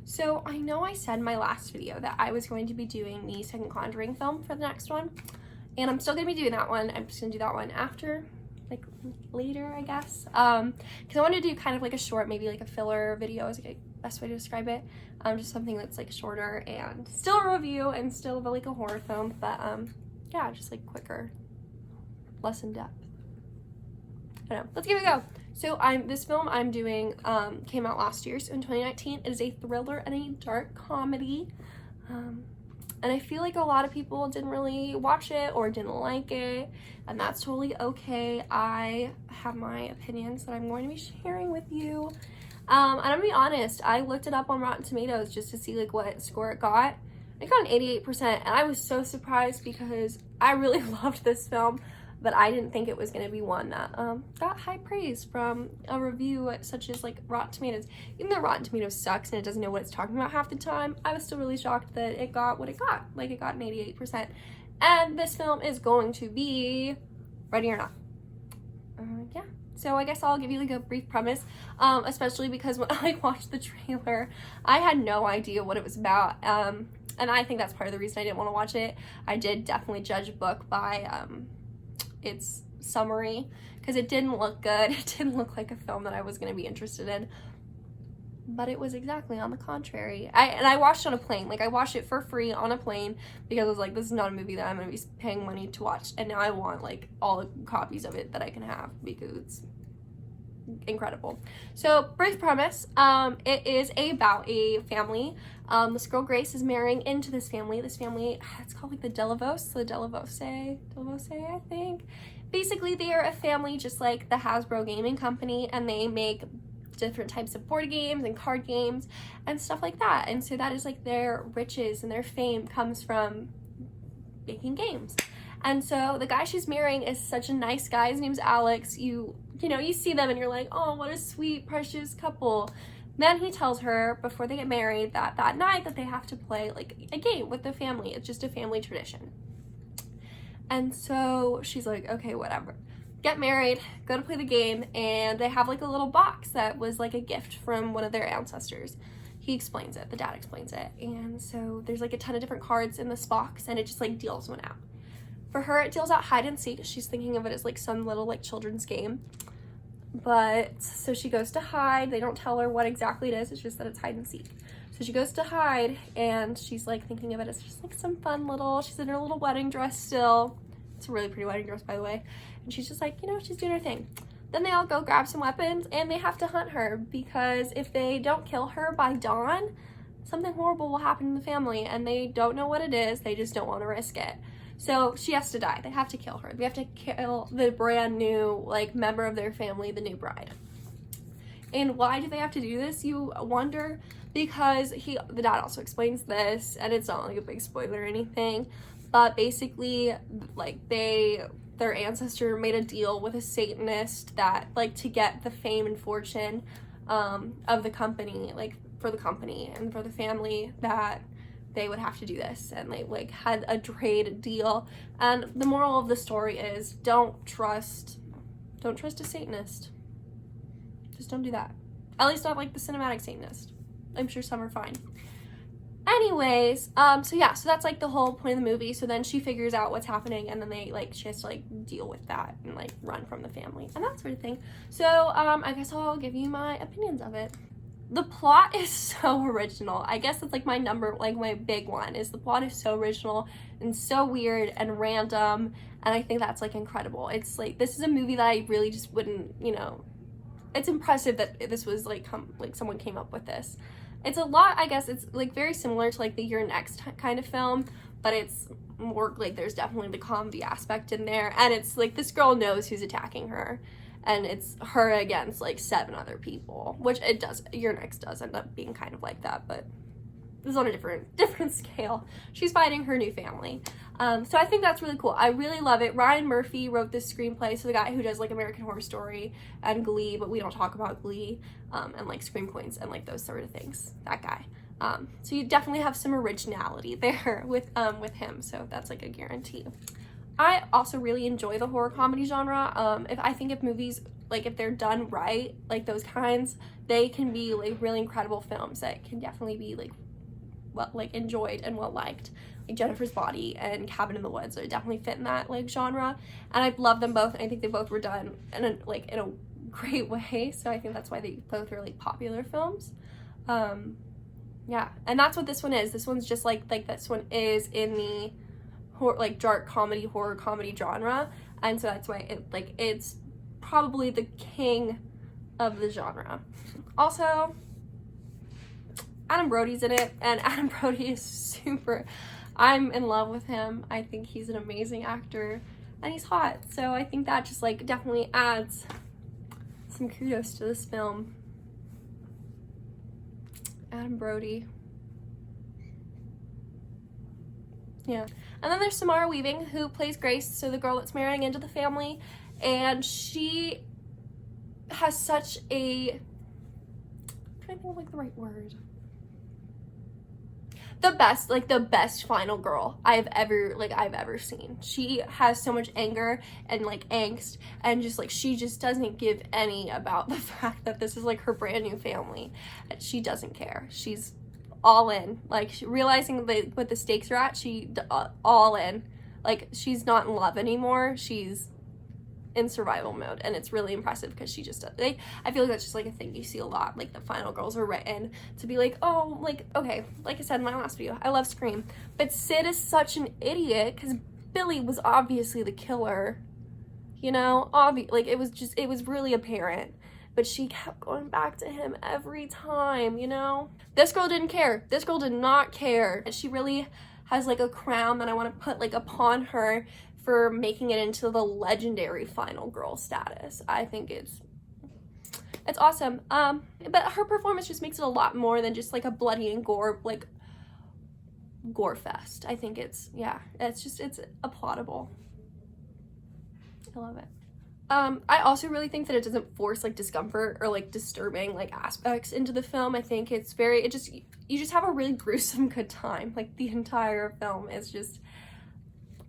So I know I said in my last video that I was going to be doing the second Conjuring film for the next one, and I'm still going to be doing that one. I'm just going to do that one after, like, later, I guess, because I want to do kind of like a short, maybe like a filler video is like a best way to describe it, just something that's like shorter and still a review and still like a horror film, but yeah, just like quicker, less in depth. I don't know. Let's give it a go. So this film I'm doing came out last year, so in 2019. It is a thriller and a dark comedy, and I feel like a lot of people didn't really watch it or didn't like it, and that's totally okay. I have my opinions that I'm going to be sharing with you, and I'm gonna be honest, I looked it up on Rotten Tomatoes just to see like what score it got. It got an 88%, and I was so surprised because I really loved this film, but I didn't think it was going to be one that got high praise from a review such as like Rotten Tomatoes. Even though Rotten Tomatoes sucks and it doesn't know what it's talking about half the time, I was still really shocked that it got what it got. Like, it got an 88%. And this film is going to be Ready or Not. Yeah. So I guess I'll give you like a brief premise, especially because when I watched the trailer, I had no idea what it was about. And I think that's part of the reason I didn't want to watch it. I did definitely judge a book by its summary, because it didn't look good. It didn't look like a film that I was going to be interested in, but it was exactly on the contrary. I watched it on a plane. Like, I watched it for free on a plane because I was like, this is not a movie that I'm going to be paying money to watch, and now I want like all the copies of it that I can have because it's incredible. So, brief premise, it is about a family. This girl Grace is marrying into this family. This family, it's called like the Delavose, I think. Basically, they are a family just like the Hasbro gaming company, and they make different types of board games and card games and stuff like that. And so that is like their riches and their fame comes from making games. And so the guy she's marrying is such a nice guy. His name's Alex. You know, you see them and you're like, oh, what a sweet, precious couple. Then he tells her before they get married that that night that they have to play like a game with the family. It's just a family tradition. And so she's like, okay, whatever. Get married, go to play the game, and they have like a little box that was like a gift from one of their ancestors. He explains it, the dad explains it. And so there's like a ton of different cards in this box, and it just like deals one out. For her, it deals out hide and seek. She's thinking of it as like some little like children's game. But so she goes to hide. They don't tell her what exactly it is. It's just that it's hide and seek. So she goes to hide, and she's like thinking of it as just like some fun little, she's in her little wedding dress still. It's a really pretty wedding dress, by the way. And she's just like, you know, she's doing her thing. Then they all go grab some weapons, and they have to hunt her because if they don't kill her by dawn, something horrible will happen in the family, and they don't know what it is. They just don't want to risk it. So she has to die. They have to kill her. They have to kill the brand new, like, member of their family, the new bride. And why do they have to do this, you wonder? Because the dad also explains this, and it's not like a big spoiler or anything, but basically, like, their ancestor made a deal with a Satanist that, like, to get the fame and fortune of the company, like, for the company and for the family, that they would have to do this, and they like had a trade deal. And the moral of the story is don't trust a Satanist. Just don't do that. At least not like the cinematic Satanist. I'm sure some are fine. Anyways, so yeah, so that's like the whole point of the movie. So then she figures out what's happening, and then she has to like deal with that and like run from the family and that sort of thing. So I guess I'll give you my opinions of it. The plot is so original. I guess it's like my big one is the plot is so original and so weird and random, and I think that's like incredible. It's like, this is a movie that I really just wouldn't, you know, it's impressive that this was like someone came up with this. It's a lot, I guess it's like very similar to like the You're Next kind of film, but it's more like there's definitely the comedy aspect in there, and it's like this girl knows who's attacking her. And it's her against like 7 other people, which it does. Your Next does end up being kind of like that, but this is on a different scale. She's fighting her new family. So I think that's really cool. I really love it. Ryan Murphy wrote this screenplay, so the guy who does like American Horror Story and Glee, but we don't talk about Glee, and like Scream Queens and like those sort of things. That guy. So you definitely have some originality there with him. So that's like a guarantee. I also really enjoy the horror comedy genre. If movies like if they're done right, like those kinds, they can be like really incredible films that can definitely be like well, like enjoyed and well liked. Like Jennifer's Body and Cabin in the Woods are definitely fit in that like genre, and I love them both, and I think they both were done in a great way, so I think that's why they both are like popular films. Yeah, and that's what this one is. This one's just like this one is in the dark comedy, horror comedy genre, and so that's why it's probably the king of the genre. Also, Adam Brody's in it, and Adam Brody is super, I'm in love with him. I think he's an amazing actor, and he's hot, so I think that just like definitely adds some kudos to this film. Adam Brody. Yeah. And then there's Samara Weaving, who plays Grace, so the girl that's marrying into the family, and she has such a, I'm trying to think of like the right word. The best final girl I've ever seen. She has so much anger and like angst, and just like she just doesn't give any about the fact that this is like her brand new family. She doesn't care. She's all in. Like realizing what the stakes are at, she all in. Like she's not in love anymore. She's in survival mode, and it's really impressive because she just like, I feel like that's just like a thing you see a lot. Like the final girls are written to be like, oh, like okay, like I said in my last video, I love Scream, but Sid is such an idiot because Billy was obviously the killer, you know, like it was really apparent, but she kept going back to him every time, you know. This girl didn't care. This girl did not care. She really has like a crown that I want to put like upon her for making it into the legendary final girl status. I think it's awesome. But her performance just makes it a lot more than just like a bloody and gore fest. I think it's applaudable. I love it. I also really think that it doesn't force like discomfort or like disturbing like aspects into the film. I think it's you just have a really gruesome good time. Like the entire film is just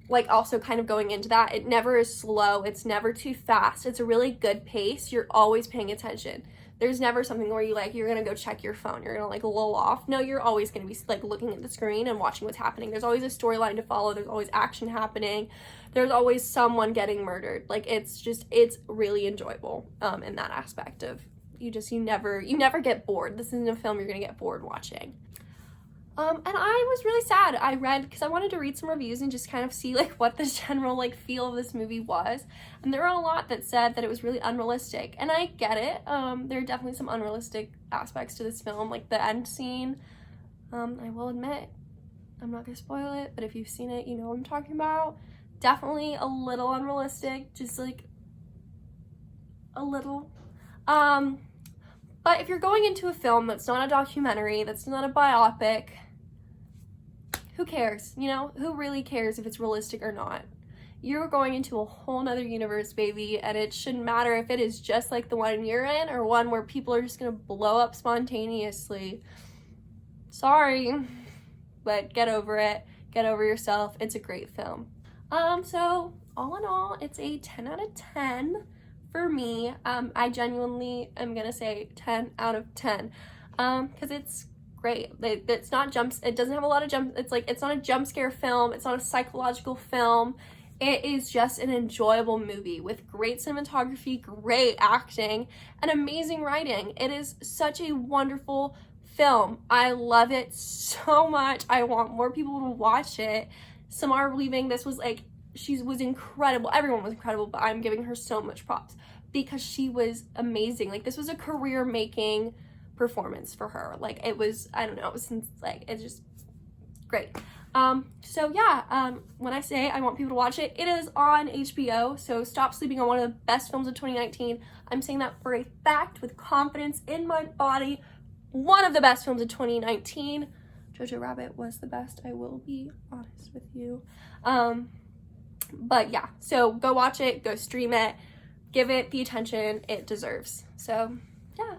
like also kind of going into that. It never is slow. It's never too fast. It's a really good pace. You're always paying attention. There's never something where you're gonna go check your phone. You're gonna like lull off. No, you're always gonna be like looking at the screen and watching what's happening. There's always a storyline to follow. There's always action happening. There's always someone getting murdered. Like it's really enjoyable in that aspect of you never get bored. This isn't a film you're gonna get bored watching. And I was really sad. I read, because I wanted to read some reviews and just kind of see like what the general like feel of this movie was. And there were a lot that said that it was really unrealistic. And I get it. There are definitely some unrealistic aspects to this film, like the end scene. I will admit, I'm not gonna spoil it, but if you've seen it, you know what I'm talking about. Definitely a little unrealistic, just like a little. But if you're going into a film that's not a documentary, that's not a biopic, who cares? You know, who really cares if it's realistic or not? You're going into a whole nother universe, baby, and it shouldn't matter if it is just like the one you're in or one where people are just gonna blow up spontaneously. Sorry, but get over it. Get over yourself. It's a great film. So all in all, it's a 10 out of 10 for me. I genuinely am gonna say 10 out of 10 because it's great. It's not it doesn't have a lot of jump. It's not a jump scare film. It's not a psychological film. It is just an enjoyable movie with great cinematography, great acting, and amazing writing. It is such a wonderful film. I love it so much. I want more people to watch it. Samara Weaving, this was like, she was incredible. Everyone was incredible, but I'm giving her so much props because she was amazing. Like this was a career-making performance for her. Like it was, I don't know, it was like, it's just great. So yeah, when I say I want people to watch it, it is on HBO, so stop sleeping on one of the best films of 2019. I'm saying that for a fact with confidence in my body. One of the best films of 2019. Jojo Rabbit was the best, I will be honest with you. But yeah, so go watch it, go stream it, give it the attention it deserves. So yeah,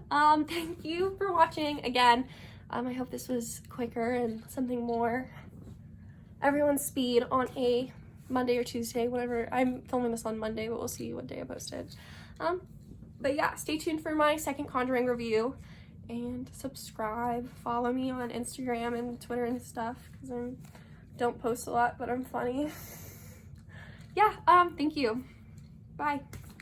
thank you for watching again. I hope this was quicker and something more everyone's speed on a Monday or Tuesday, whatever. I'm filming this on Monday, but we'll see what day I posted. But yeah, stay tuned for my second Conjuring review, and subscribe, follow me on Instagram and Twitter and stuff, because I don't post a lot, but I'm funny. Yeah, thank you. Bye.